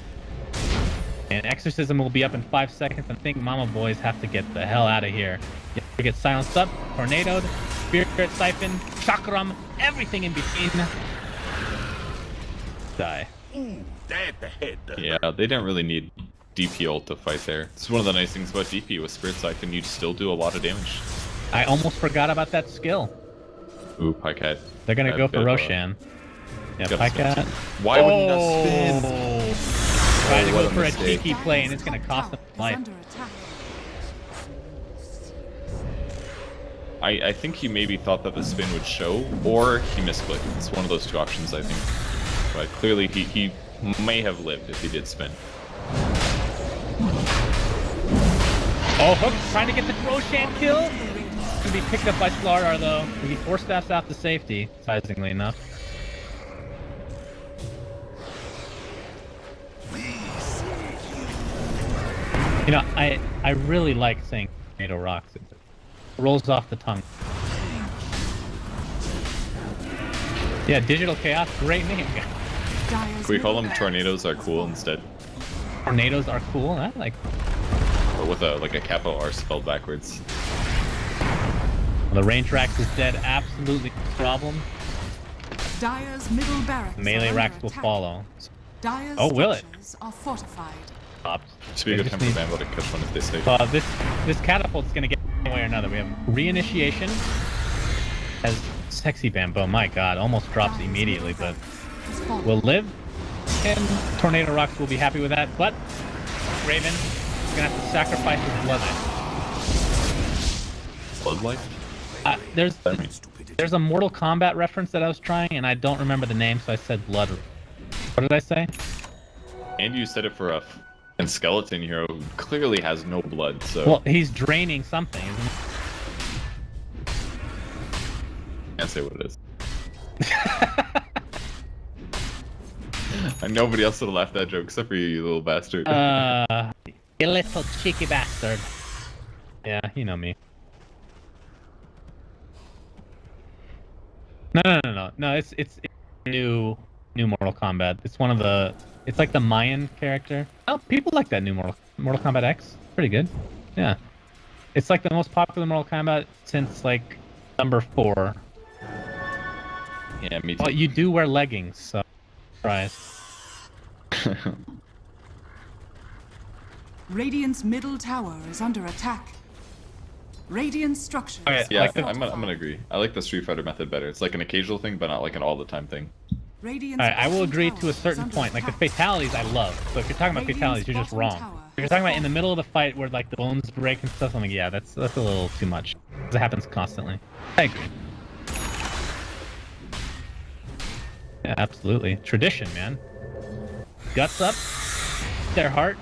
And Exorcism will be up in 5 seconds. I think Mama Boys have to get the hell out of here. You have to get silenced up, tornadoed, Spirit Siphon, Chakram, everything in between. Die. Yeah, they didn't really need DP ult to fight there. It's one of the nice things about DP with Spirit Siphon, you still do a lot of damage. I almost forgot about that skill. Ooh, Pycat. They're gonna go for Roshan. Yeah, Got Pycat. Why would he not spin? Trying to what go a for a mistake. cheeky play, and it's gonna cost them Is life. under attack. I think he maybe thought that the spin would show, or he misclicked. It's one of those two options, I think. But clearly he may have lived if he did spin. Oh, Hook trying to get the Roshan kill. Gonna be picked up by Slardar though. He forced that out to safety, surprisingly enough. You know, I really like saying Tornado.RoX. It rolls off the tongue. Yeah, Digital Chaos, great name. Can we call them Tornadoes Are Cool instead? Tornadoes are cool. I like. Or with a capital R spelled backwards. The range Rax is dead. Absolutely no problem. Dyer's middle barracks. Melee are under Rax will attack. follow. Dyer's Oh, will it? structures are fortified. Stopped. Should be a They good just time for need- Bambo to catch one if they stay. This catapult's gonna get one way or another. We have reinitiation as sexy Bambo. My God, almost drops Dyer's immediately, middle but barracks has fallen. will live. And Tornado.RoX will be happy with that. But Raven is gonna have to sacrifice his blood. Bloodlight? There's a Mortal Kombat reference that I was trying, and I don't remember the name, so I said blood. What did I say? And you said it for a and skeleton hero who clearly has no blood, so Well, he's draining something, isn't he? can't say what it is. And nobody else would have laughed at that joke except for you, you little bastard. You little cheeky bastard. Yeah, you know me. No, it's new Mortal Kombat. It's one of the, it's like the Mayan character. Oh, people like that new Mortal Kombat X. Pretty good. Yeah. It's like the most popular Mortal Kombat since like number 4. Yeah, me too. Well, you do wear leggings, so surprised. Radiant's middle tower is under attack. Radiant structures. Okay, Yeah, like the- I'm gonna agree. I like the Street Fighter method better. It's like an occasional thing, but not like an all the time thing. Radiant's Alright, I will bottom agree tower to a is certain under point. Like the attack. fatalities, I love. So if you're talking about Radiant's fatalities, you're just bottom wrong. tower If you're talking about in the middle of the fight where like the bones break and stuff, I'm like, yeah, that's a little too much. 'Cause it happens constantly. I agree. Yeah, absolutely. Tradition, man. Guts up, their heart,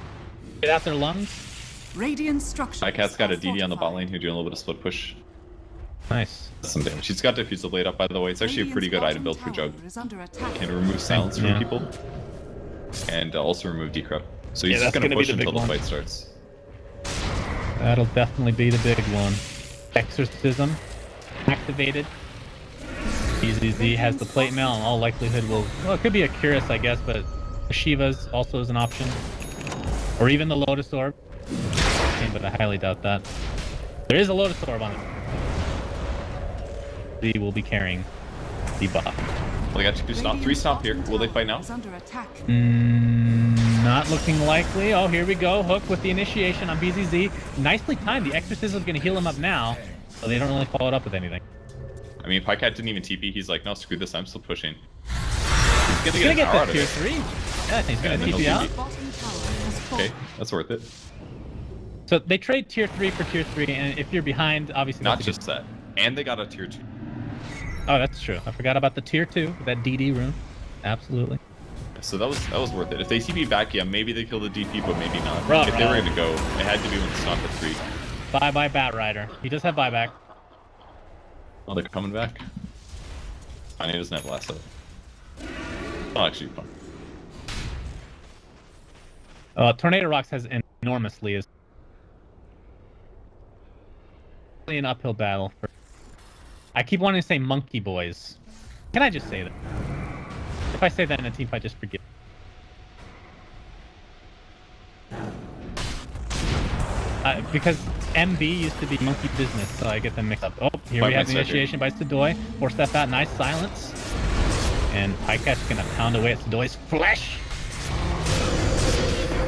get out their lungs. Radiant structures. My cat's got are a DD on the bot fortified. lane who's doing a little bit of split push. Nice. That's some damage. She's got Diffuse the Blade up, by the way. It's actually a pretty good item build for Jug. Is under attack. Can remove silence from Yeah. people, and also remove decrypt. So he's Yeah, just that's gonna gonna be push the big until the one. fight starts. That'll definitely be the big one. Exorcism activated. BZZ has the plate mail, and all likelihood will. Well, it could be a Curious, I guess, but Shiva's also is an option, or even the Lotus Orb. But I highly doubt that. There is a Lotus Orb on it. BZ will be carrying the buff. Well, they got 2 stomp, 3 stomp here. Will they fight now? Not looking likely. Oh, here we go. Hook with the initiation on BZZ. Nicely timed. The Exorcism's going to heal him up now, so they don't really follow it up with anything. I mean, Pycat didn't even TP. He's like, no, screw this. I'm still pushing. He's gonna get the tier 3. Yeah, I think he's gonna TP out. Okay, that's worth it. So they trade tier 3 for tier 3, and if you're behind, obviously Not just that. And they got a tier 2. Oh, that's true. I forgot about the tier 2 with that DD rune. Absolutely. So that was worth it. If they TP back, yeah, maybe they kill the DP, but maybe not. Bro, if they were gonna go, it had to be when the stomp at 3. Bye-bye Bat Rider. He does have buyback. Oh, they're coming back. I mean, he doesn't have lasso. Oh, actually, fun. Tornado.RoX has enormously is an uphill battle. I keep wanting to say monkey boys. Can I just say that? If I say that in a team fight, just forgive. Because MB used to be monkey business, so I get them mixed up. Oh, here we have the initiation by Sadoy. Force that out, nice silence. And Pycat's gonna pound away at Sadoy's flesh.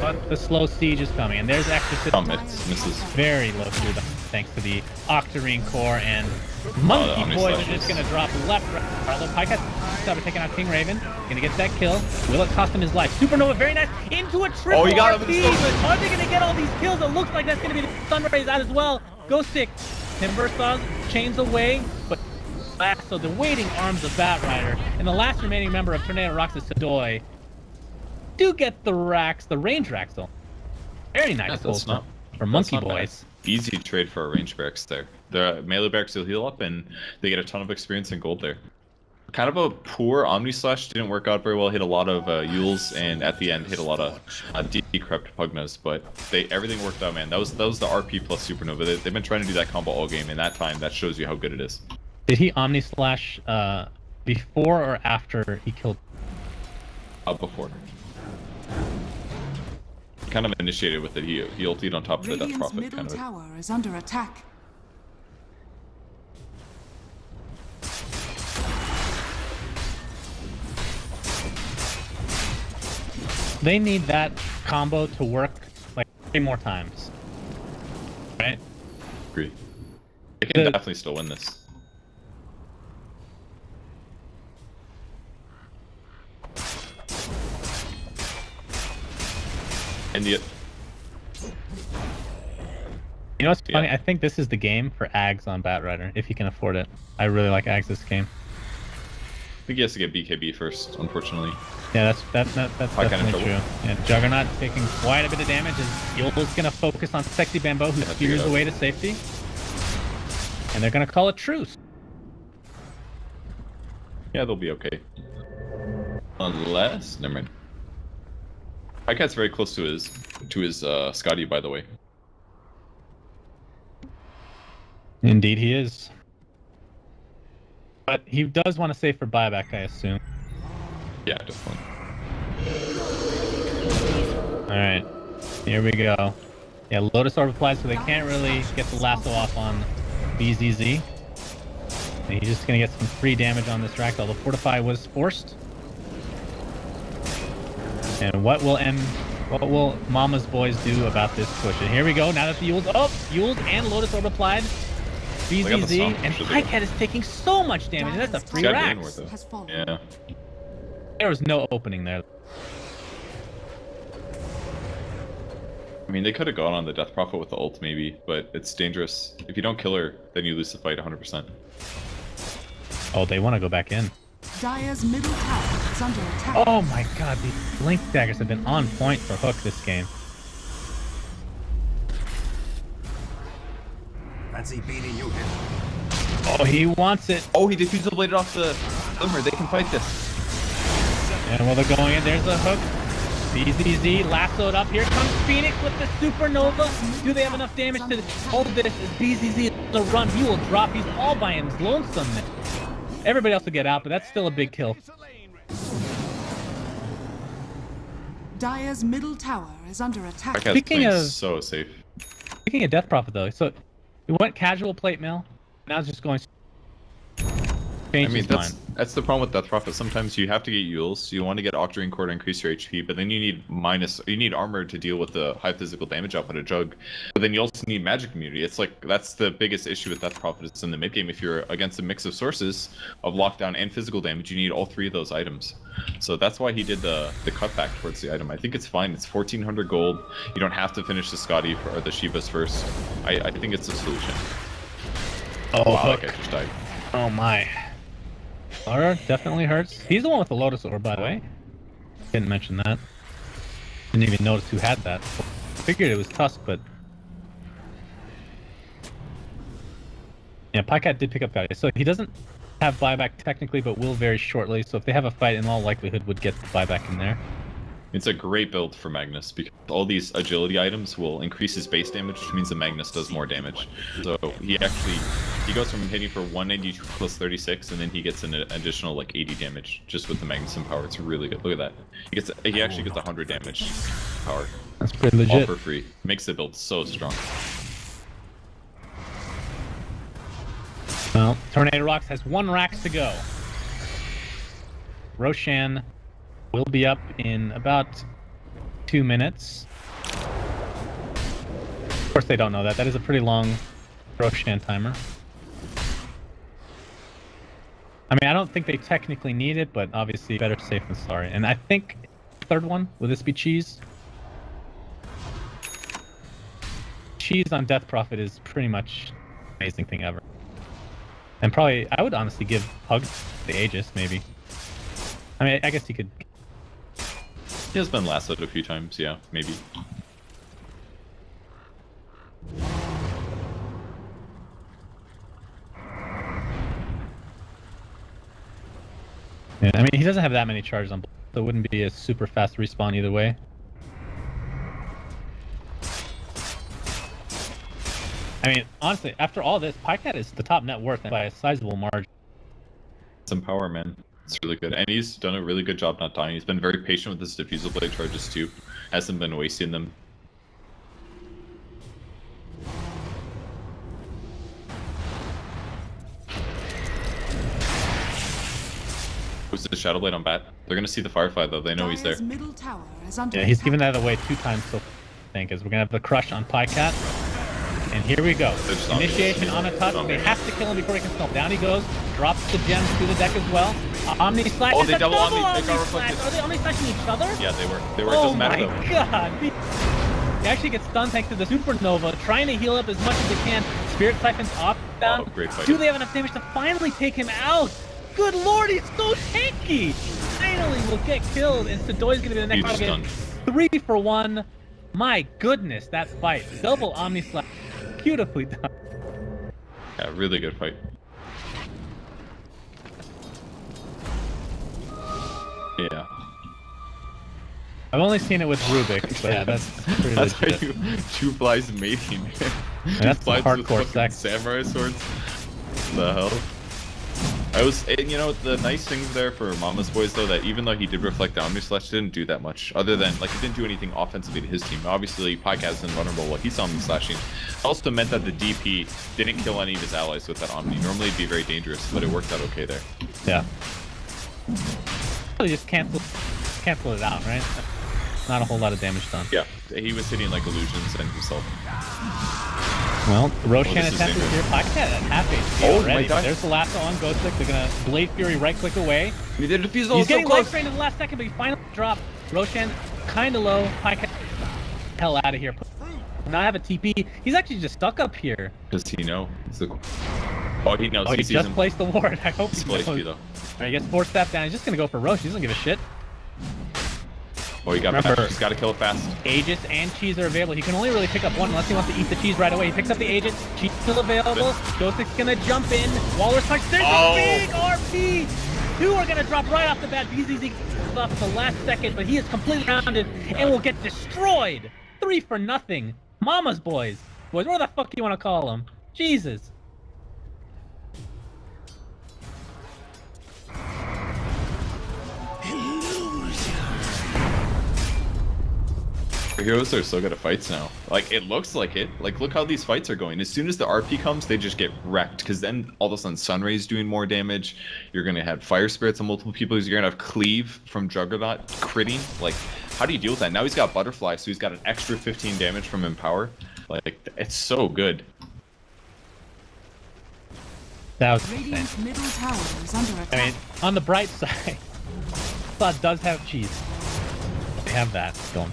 But the slow siege is coming, and there's Exorcism. Misses. Very low through them, thanks to the Octarine core, and Monkey Boys are just gonna drop left, right. Although Pycat's taking out King Raven, gonna get that kill. Will it cost him his life? Supernova, very nice, into a triple. Oh, you got him. Are they gonna get all these kills? It looks like that's gonna be the Sunrays out as well. Ghost Stick, Timber Saws, chains away, but so the waiting arms of Bat Rider, and the last remaining member of Tornado.RoX is Sadoy. Do get the racks, the range racks though. Very nice for Monkey Boys. Bad. Easy trade for a range barracks there. The melee barracks will heal up, and they get a ton of experience and gold there. Kind of a poor Omni Slash, didn't work out very well. Hit a lot of Yules, and at the end hit a lot of Decrypt Pugnas, but everything worked out, man. That was the RP plus Supernova. They've been trying to do that combo all game, and that time that shows you how good it is. Did he Omni Slash before or after he killed? Before. Kind of initiated with it. He ultied on top of the Death Prophet. Middle Kind of. tower is under attack. They need that combo to work like 3 more times, right? Agree. They can definitely still win this. And the... You know what's funny? I think this is the game for Ags on Bat Rider, if you can afford it. I really like Ags this game. I think he has to get BKB first, unfortunately. Yeah, that's definitely true. Yeah, Juggernaut taking quite a bit of damage as Yodel's gonna focus on Sexy Bamboo, who spears away to safety. And they're gonna call a truce. Yeah, they'll be okay. Unless... Never mind. Pycat's very close to his Scotty, by the way. Indeed he is. But he does want to save for buyback, I assume. Yeah, definitely. Alright, here we go. Yeah, Lotus Orb applies, so they can't really get the lasso off on BZZ. And he's just gonna get some free damage on this rack, although Fortify was forced. And what will Mama's boys do about this push? And here we go, now that the Yules and Lotus Orb applied. BZZ, and Pycat is taking so much damage, and that's a free rack. Yeah. There was no opening there. I mean, they could have gone on the Death Prophet with the ult, maybe, but it's dangerous. If you don't kill her, then you lose the fight 100%. Oh, they want to go back in. Dire's middle tower is under attack. Oh my god, these Blink Daggers have been on point for Hook this game. Fancy beating you here. Oh, he wants it. Oh, he diffusal bladed off the Glimmer. They can fight this. And while they're going in, there's a Hook. BZZ lassoed up. Here comes Phoenix with the Supernova. Do they have enough damage to hold this? As BZZ the run, he will drop. He's all by his lonesome. Everybody else will get out, but that's still a big kill. Dire's middle tower is under attack. Speaking of so safe. Speaking of Death Prophet though, so we went casual plate mail. Now it's just going. Change I mean, his mind. that's the problem with Death Prophet. Sometimes you have to get Yules. You want to get Octarine Core to increase your HP, but then you need armor to deal with the high physical damage output of Jug. But then you also need magic immunity. It's like that's the biggest issue with Death Prophet is in the mid game. If you're against a mix of sources of lockdown and physical damage, you need all three of those items. So that's why he did the cutback towards the item. I think it's fine. It's 1,400 gold. You don't have to finish the Scotty or the Shivas first. I think it's a solution. Oh, wow, hook. that guy just died. Oh my. Lara definitely hurts. He's the one with the Lotus Orb, by the way. Didn't mention that. Didn't even notice who had that. Figured it was Tusk, but... Yeah, Pycat did pick up that. So he doesn't have buyback technically, but will very shortly. So if they have a fight, in all likelihood would get the buyback in there. It's a great build for Magnus because all these agility items will increase his base damage, which means the Magnus does more damage. So he goes from hitting for 192 plus 36, and then he gets an additional like 80 damage just with the Magnus and power. It's really good. Look at that. He actually gets 100 damage power. That's pretty legit. All for free. Makes the build so strong. Well, Tornado.RoX has 1 Rax to go. Roshan will be up in about 2 minutes. Of course they don't know that. That is a pretty long Roshan timer. I mean, I don't think they technically need it, but obviously better safe than sorry. And I think third one, will this be Cheese? Cheese on Death Prophet is pretty much the amazing thing ever. And probably, I would honestly give Pug the Aegis, maybe. I mean, I guess he could... He has been lassoed a few times, yeah, maybe. Yeah, I mean, he doesn't have that many charges on, so it wouldn't be a super fast respawn either way. I mean, honestly, after all this, Pycat is the top net worth by a sizable margin. Some power, man. It's really good. And he's done a really good job not dying. He's been very patient with his diffusal blade charges too. Hasn't been wasting them. Who's the Shadow Blade on Bat? They're gonna see the Firefly though. They know he's there. Yeah, he's giving that away 2 times so I think, as we're gonna have the crush on Pycat. And here we go. Initiation on a touch. They have to kill him before he can spell. Down he goes. Drops the gems through the deck as well. Omni Slash. Oh, they double Omni. Omni They got Slash. reflected. Are they Omni Slashing each other? Yeah, they were. It Oh doesn't matter my though. god. He actually gets stunned thanks to the Supernova, trying to heal up as much as they can. Spirit Siphon's off down. Oh, great fight. Do they have enough damage to finally take him out? Good lord, he's so tanky! Finally will get killed, and Sadoy's gonna be the next target. 3 for 1. My goodness, that fight. Double Omni Slash. Beautifully done. Yeah, really good fight. Yeah. I've only seen it with Rubik, but yeah, that's pretty That's how legit. you 2 flies mating. That's the flies with hardcore fucking sex. samurai swords. What the hell? You know, the nice thing there for Mama's Boys though, that even though he did reflect the Omni Slash, didn't do that much. Other than, like, it didn't do anything offensively to his team. Obviously, Pycat is invulnerable while he's Omni Slashing. It also meant that the DP didn't kill any of his allies with that Omni. Normally it'd be very dangerous, but it worked out okay there. Yeah. Really just cancel it out, right? Not a whole lot of damage done. Yeah, he was hitting like illusions and himself. Well, Roshan this is attempted dangerous. here. Pycat at half HP Oh already. my god. There's the lasso on Ghostlick. They're gonna Blade Fury right click away. He did a defusal. He's So getting close. life drained in the last second, but he finally dropped. Roshan kinda low. Pycat hell out of here. Now I have a TP. He's actually just stuck up here. Does he know? Oh, he knows. Oh, he he sees just him. placed the ward. I hope he He's full knows. HP though. Alright, he gets 4 step down. He's just gonna go for Roche. He doesn't give a shit. Oh, he got Remember- back. He's got to kill it fast. Aegis and Cheese are available. He can only really pick up one unless he wants to eat the cheese right away. He picks up the Aegis. Cheese still available. Ghostlick's gonna jump in. Walrus punch. There's a big RP! 2 are gonna drop right off the bat. BZZ gets off at the last second, but he is completely rounded and will get destroyed. 3 for nothing. Mama's boys. Boys, what the fuck do you want to call them? Jesus. Our heroes are so good at fights now. Like, it looks like it. Like, look how these fights are going. As soon as the RP comes, they just get wrecked. Because then, all of a sudden, Sunray's doing more damage. You're going to have Fire Spirits on multiple people. You're going to have Cleave from Juggernaut critting. Like, how do you deal with that? Now he's got Butterfly, so he's got an extra 15 damage from Empower. Like, it's so good. That was Radiant's insane. middle tower is under attack. I mean, on the bright side, Claude does have cheese. They have that going.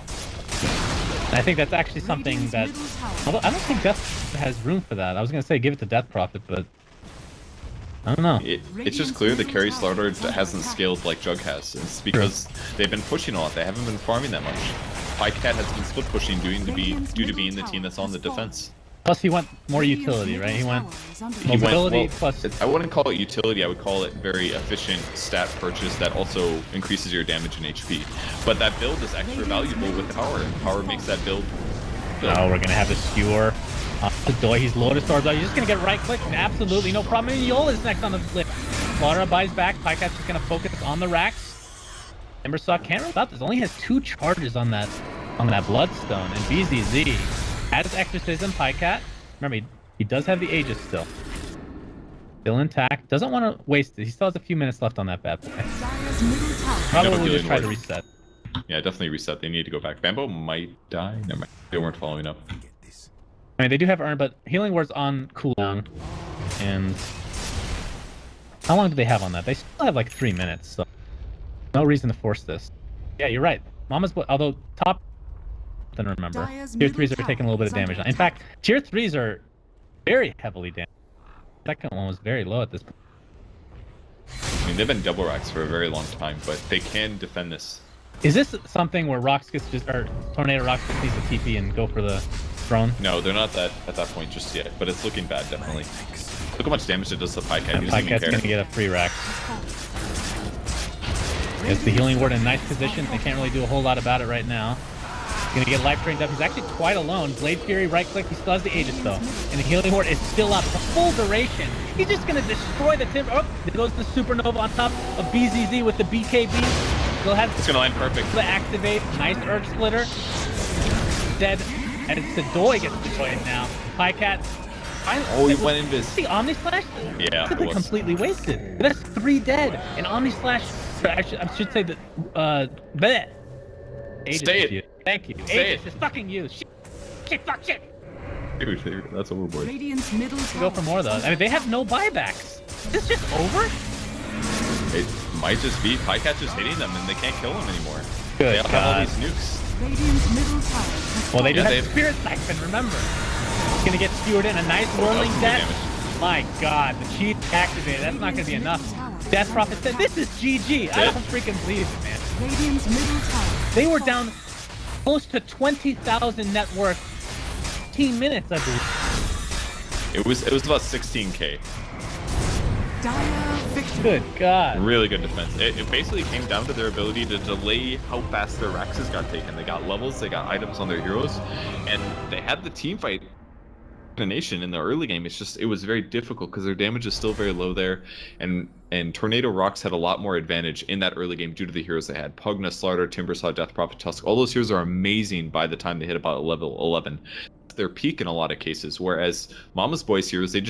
And I think that's actually something Radiant's that... middle tower Although I don't think Death has room for that. I was going to say give it to Death Prophet, but... I don't know. It's just clear that Carry Slaughter hasn't scaled like Jug has. It's because they've been pushing a lot. They haven't been farming that much. Pycat has been split pushing due to being the team that's on the defense. Plus he went more utility, right? He went mobility plus... I wouldn't call it utility, I would call it very efficient stat purchase that also increases your damage and HP. But that build is extra valuable with Power, and Power makes that build... Oh, we're gonna have the skewer. Doy, he's Lotus Orbs out. You're just gonna get right click. Absolutely no problem. And Yola's next on the flip. Slaughter buys back. Pycat's just gonna focus on the racks. Timbersaw can't run about this. Only has 2 charges on that Bloodstone. And BZZ has Exorcism. Pycat. Remember, he does have the Aegis still. Still intact. Doesn't want to waste it. He still has a few minutes left on that bad boy. Dire's middle tower. Probably just try to reset. Yeah, definitely reset. They need to go back. Bambo might die. Never mind. They weren't following up. Get this. I mean, they do have Urn, but Healing Word's on cooldown. And how long do they have on that? They still have like 3 minutes, so no reason to force this. Yeah, you're right. Mama's, although top, then remember, Dire's tier middle 3s are tower taking a little bit is of damage. under In fact, tier 3s are very heavily damaged. Second one was very low at this point. I mean, they've been double racks for a very long time, but they can defend this. Is this something where RoX gets just, or Tornado.RoX just needs to TP and go for the throne? No, they're not at that point just yet, but it's looking bad, definitely. Look how much damage it does to Pycat. And He doesn't even Pycat's care. gonna get a free rack. Gets the Healing Word in nice position. They can't really do a whole lot about it right now. He's gonna get life drained up. He's actually quite alone. Blade Fury, right click. He still has the Aegis though. And the Healing Word is still up for full duration. He's just gonna destroy the Timber. Oh, there goes the Supernova on top of BZZ with the BKB. Still has It's gonna land perfect. the activate. Nice Urge Splitter. Dead. And Sedoy gets destroyed now. Pycat. Oh, he went invis. The Omni Slash? Yeah, Could it be was. completely wasted. That's 3 dead. And Omni Slash. I should say that. Bleh. Aegis Stay is it. used. Thank you. Stay Aegis it. is fucking used. Shit, fuck, shit. Dude, that's overboard. Radiant's middle tower. Go for more though. I mean, they have no buybacks. Is this just over? It might just be Pycat just hitting them and they can't kill them anymore. Good They all have all these nukes. Radiant's middle tower. has Well, they do Yeah, have Spirit Siphon, remember. He's gonna get skewered in. A nice rolling some death. damage. My god, the cheat activated. That's not gonna be enough. Death Prophet said, this is GG. I don't freaking believe it, man. Radiant's middle tower. They were down close to 20,000 net worth. 15 minutes, I believe. It was about 16k. Dire victory. Good god. Really good defense. It basically came down to their ability to delay how fast their Raxes got taken. They got levels, they got items on their heroes, and they had the team fight nation in the early game. It was very difficult because their damage is still very low there, and Tornado.RoX had a lot more advantage in that early game due to the heroes they had. Pugna, Slaughter, Timbersaw, Death Prophet, Tusk. All those heroes are amazing by the time they hit about level 11. Their peak in a lot of cases, whereas Mama's Boys heroes, they just